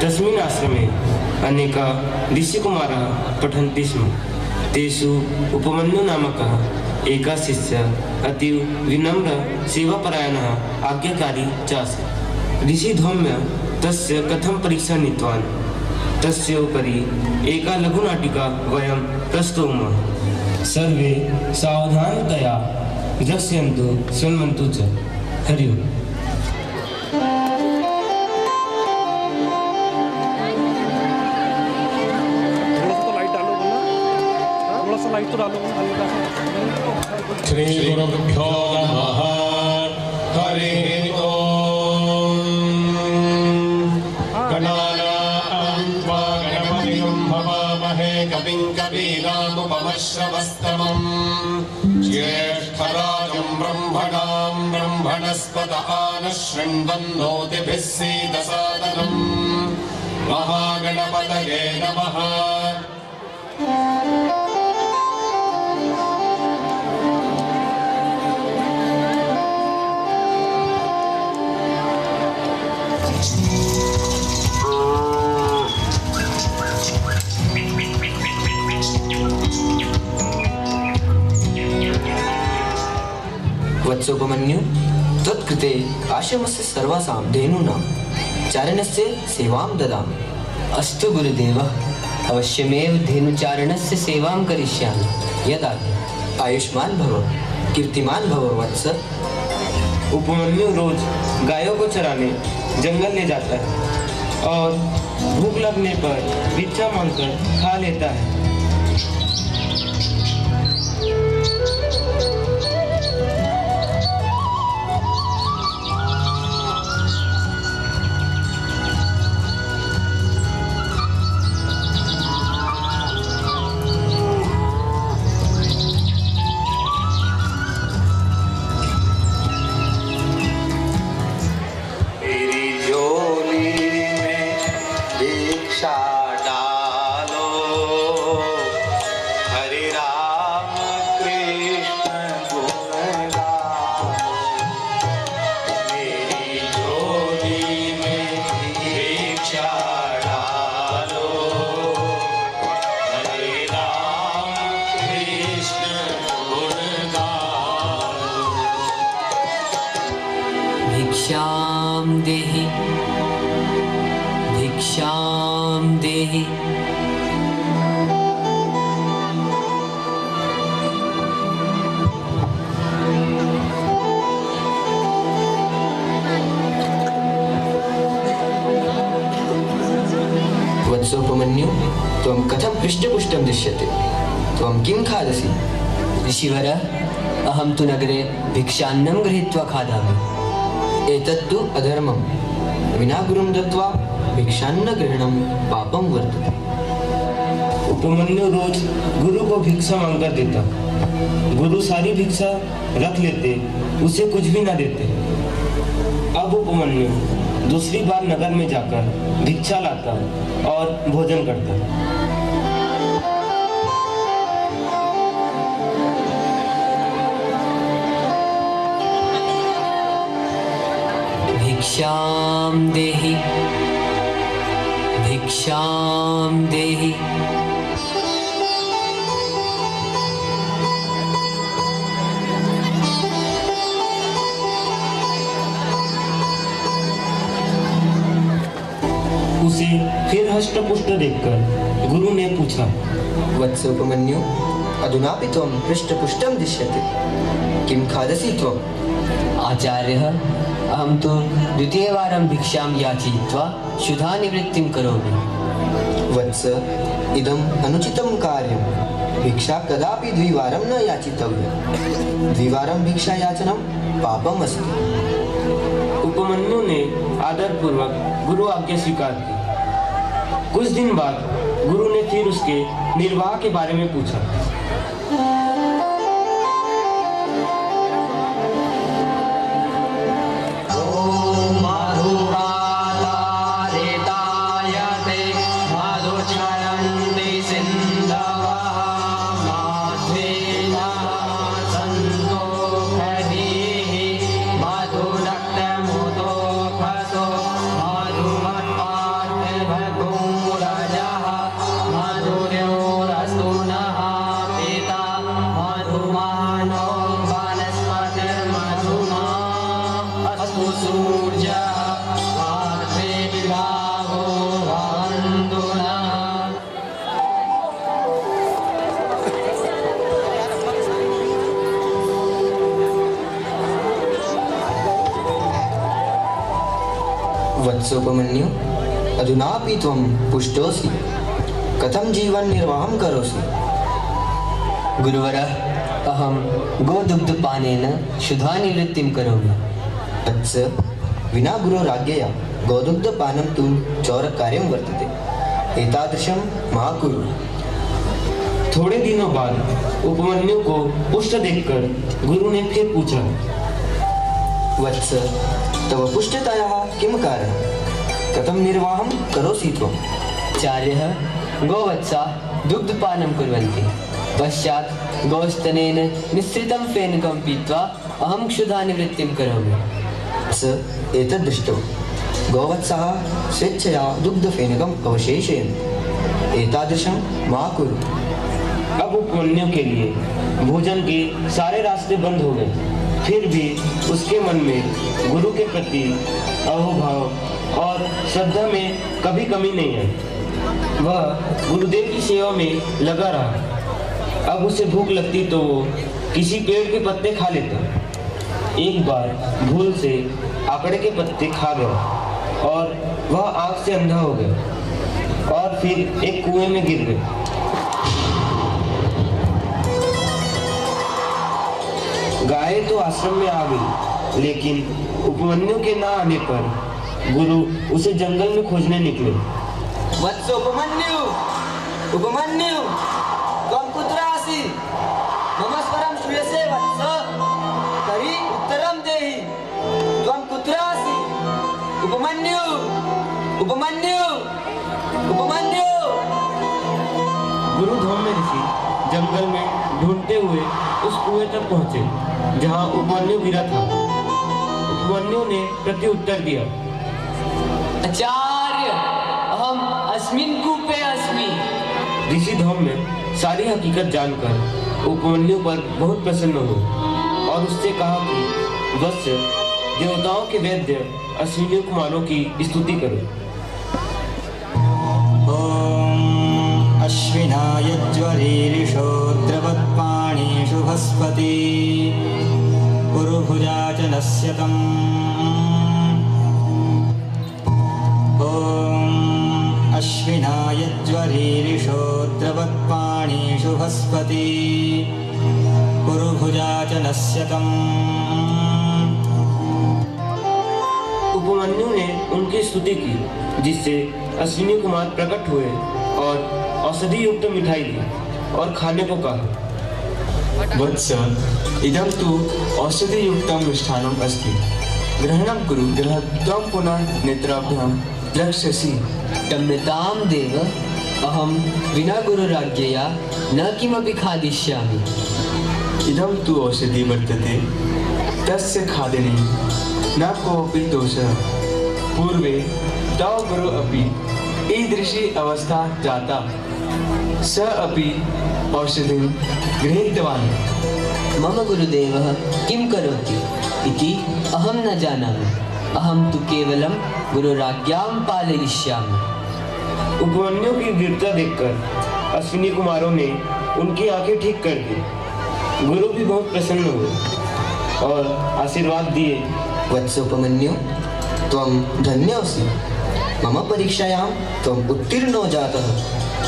तस्मिन् आश्रमे अनेका ऋषिकुमाराः पठन्ति स्म। तेषु उपमन्युनामकः एकः शिष्यः अतीव विनम्र सेवापरायणः आज्ञाकारी च आसीत्। ऋषिधौम्यः तस्य कथं परीक्षां नीतवान् तस्य उपरि एका लघुनाटिका वयं प्रस्तौमः। सर्वे सावधानतया द्रक्ष्यन्तु शृण्वन्तु च। हरि ओम्। श्री गुरुभ्यो नमः। हरिः ओम्। गणानां त्वा गणपतिं भवामहे कविं कवीनामुपमश्रवस्तमम् ज्येष्ठराजं ब्रह्मणां ब्रह्मणस्पत आनः शृण्वन्नोतिभिः सीदसादनम्। महागणपतये नमः। वत्सोपमन्यु, त्वत्कृते आश्रमस्य सर्वासां धेनूनां चारणस्य सेवां ददामि। अस्तु गुरुदेव, अवश्यमेव धेनुचारणस्य सेवां करिष्यामि। यदा आयुष्मान भव, कीर्तिमान भव वत्स। उपमन्यु रोज गायों को चराने जंगल ले जाता है और भूख लगने पर भिक्षा मांगकर खा लेता है। भिक्षां देहि, भिक्षां देहि। वत्सोपमन्यु, त्वं कथं हृष्टपुष्टं दृश्यते? त्वं किं खादसि? ऋषिवर, अहं तु नगरे भिक्षान्नं गृहीत्वा खादामि। एतत्तु अधर्मं। विना गुरुं दत्वा भिक्षान्न ग्रहणं पापं वर्तते। उपमन्यु रोज गुरु को भिक्षा मांगकर देता। गुरु सारी भिक्षा रख लेते, उसे कुछ भी न देते। अब उपमन्यु दूसरी बार नगर में जाकर भिक्षा लाता और भोजन करता। भिक्षां देहि, भिक्षां देहि। उसे फिर हष्टपुष्ट देखकर गुरु ने पूछा, वत्स उपमन्यु, अधुनापि त्वं हृष्टपुष्टं दृश्यते। किं खादसि त्वम्? आचार्यः, अहं तु द्वितीयवारं भिक्षां याचयित्वा क्षुधानिवृत्तिं करोमि। वत्स, इदम् अनुचितं कार्यं। भिक्षा कदापि द्विवारं न याचितव्या। द्विवारं भिक्षायाचनं पापम् अस्ति। उपमन्यु ने आदरपूर्वक गुरु आज्ञा स्वीकार की। कुछ दिन बाद गुरु ने फिर उसके निर्वाह के बारे में पूछा। वत्सोपमन्यु अधुनापि त्वं पुष्टोऽसि कथं जीवन निर्वाहं करोसि? गुरुवरः, अहं गोदुग्धपानेन शुद्धानिवृत्तिं करोमि। वत्स, विना गुरोराज्ञया गोदुग्धपानं तु चौरकार्यं वर्तते। एतादृशं मा कुरु। थोड़े दिनों बाद उपमन्यु को पुष्ट देखकर गुरु ने फिर पूछा, वत्स, तव पुष्टतायाः किं कारणं? कथं निर्वाहं करोसि त्वम्? आचार्यः, गोवत्साः दुग्धपानं कुर्वन्ति। पश्चात् गोस्तनेन मिश्रितं फेनकं पीत्वा अहं क्षुधानिवृत्तिं करोमि। स एतद् दृष्टो गोवत्साः स्वेच्छया दुग्धफेनकम् अवशेषयन्ति। एतादृशं मा कुरु। अब उपमन्यु के लिए भोजन के सारे रास्ते बंद हो गए। फिर भी उसके मन में गुरु के प्रति अहोभाव और श्रद्धा में कभी कमी नहीं आई। वह गुरुदेव की सेवा में लगा रहा। अब उसे भूख लगती तो वो किसी पेड़ के पत्ते खा लेता। एक बार भूल से आकड़े के पत्ते खा गया और वह आंख से अंधा हो गया और फिर एक कुएं में गिर गया। गाय तो आश्रम में आ गई, लेकिन उपमन्यु के ना आने पर गुरु उसे जंगल में खोजने निकले। वत्स उपमन्यु, उपमन्यु, त्वं कुत्र आसि? मम स्वरं श्रूयसे वत्स? तर्हि उत्तरं देहि। त्वं कुत्र आसि? उपमन्यु, उपमन्यु, उपमन्यु। गुरु धौम्य ऋषि जंगल में ढूंढते हुए उस कुएं तक पहुंचे जहां उपमन्यु गिरा था। उपमन्यु ने प्रति उत्तर दिया, आचार्य, अहम अस्मिन् कूपे अस्मि। ऋषि धौम्य सारी हकीकत जानकर उपमन्यु पर बहुत प्रसन्न हुए और उससे कहा कि वत्स, देवताओं के वैद्य अश्विनी कुमारों की स्तुति करो। अश्विनाय ज्वरीरिषोद्रवत्पाणिषु भस्पति पुरुभुजा च नश्यतम्। ॐ अश्विनाय ज्वरीरिषोद्रवत्पाणिषु भस्पति पुरुभुजा च नश्यतम्। उपमन्यु ने उनकी स्तुति की, जिससे अश्विनी कुमार प्रकट हुए और औषधि युक्त मिठाई दी और खाने को कहा। वत्स, इदं तु औषधि युक्तं मिष्ठान्नम् अस्ति। ग्रहणं कुरु, गृहात् पुनः नेत्राभ्यां द्रक्ष्यसि। क्षम्यतां देव, अहं विना गुरुराज्ञया न किमपि खादिष्यामि। इदं तु औषधि वर्तते, तस्य खादने न कोऽपि दोषः। पूर्वे तव गुरु अपि ईदृशी अवस्था जाता, स अपि औषधिं गृहीतवान्। मम गुरुदेवः किं करोति इति अहं न जानामि। अहं तु केवलं गुरुराज्ञां पालयिष्यामि। उपमन्यु की वीरता देखकर अश्विनी कुमारों ने उनकी आंखें ठीक कर दी। गुरु भी बहुत प्रसन्न हुए और आशीर्वाद दिए। वत्सोपमन्यु, त्वं धन्योऽसि। मम परीक्षायां त्वम् उत्तीर्णो जातः।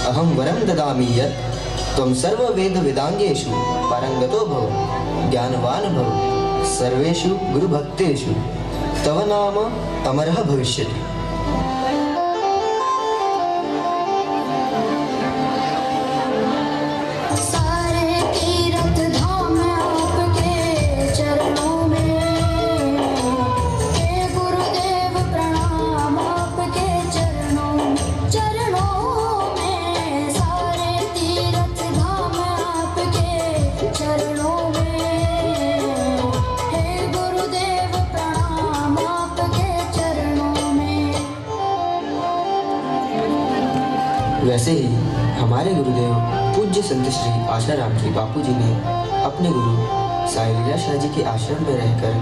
अहं वरं ददामि यत् त्वं सर्ववेदवेदाङ्गेषु पारङ्गतो भव, ज्ञानवान् भव, सर्वेषु गुरुभक्तेषु तव नाम अमरः भविष्यति। वैसे ही हमारे गुरुदेव पूज्य संत श्री आशाराम जी बापू जी ने अपने गुरु साई लीला शाह जी के आश्रम में रहकर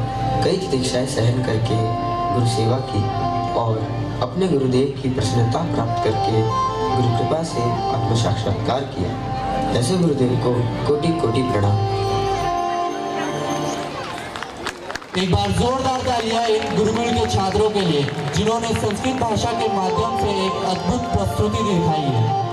कई प्रतीक्षाएं सहन करके गुरु सेवा की और अपने गुरुदेव की प्रसन्नता प्राप्त करके गुरु कृपा से आत्म साक्षात्कार किया। ऐसे गुरुदेव को कोटि कोटि प्रणाम। एक बार जोरदार तालियां इन गुरुकुल के छात्रों के लिए जिन्होंने संस्कृत भाषा के माध्यम से एक अद्भुत प्रस्तुति दिखाई है।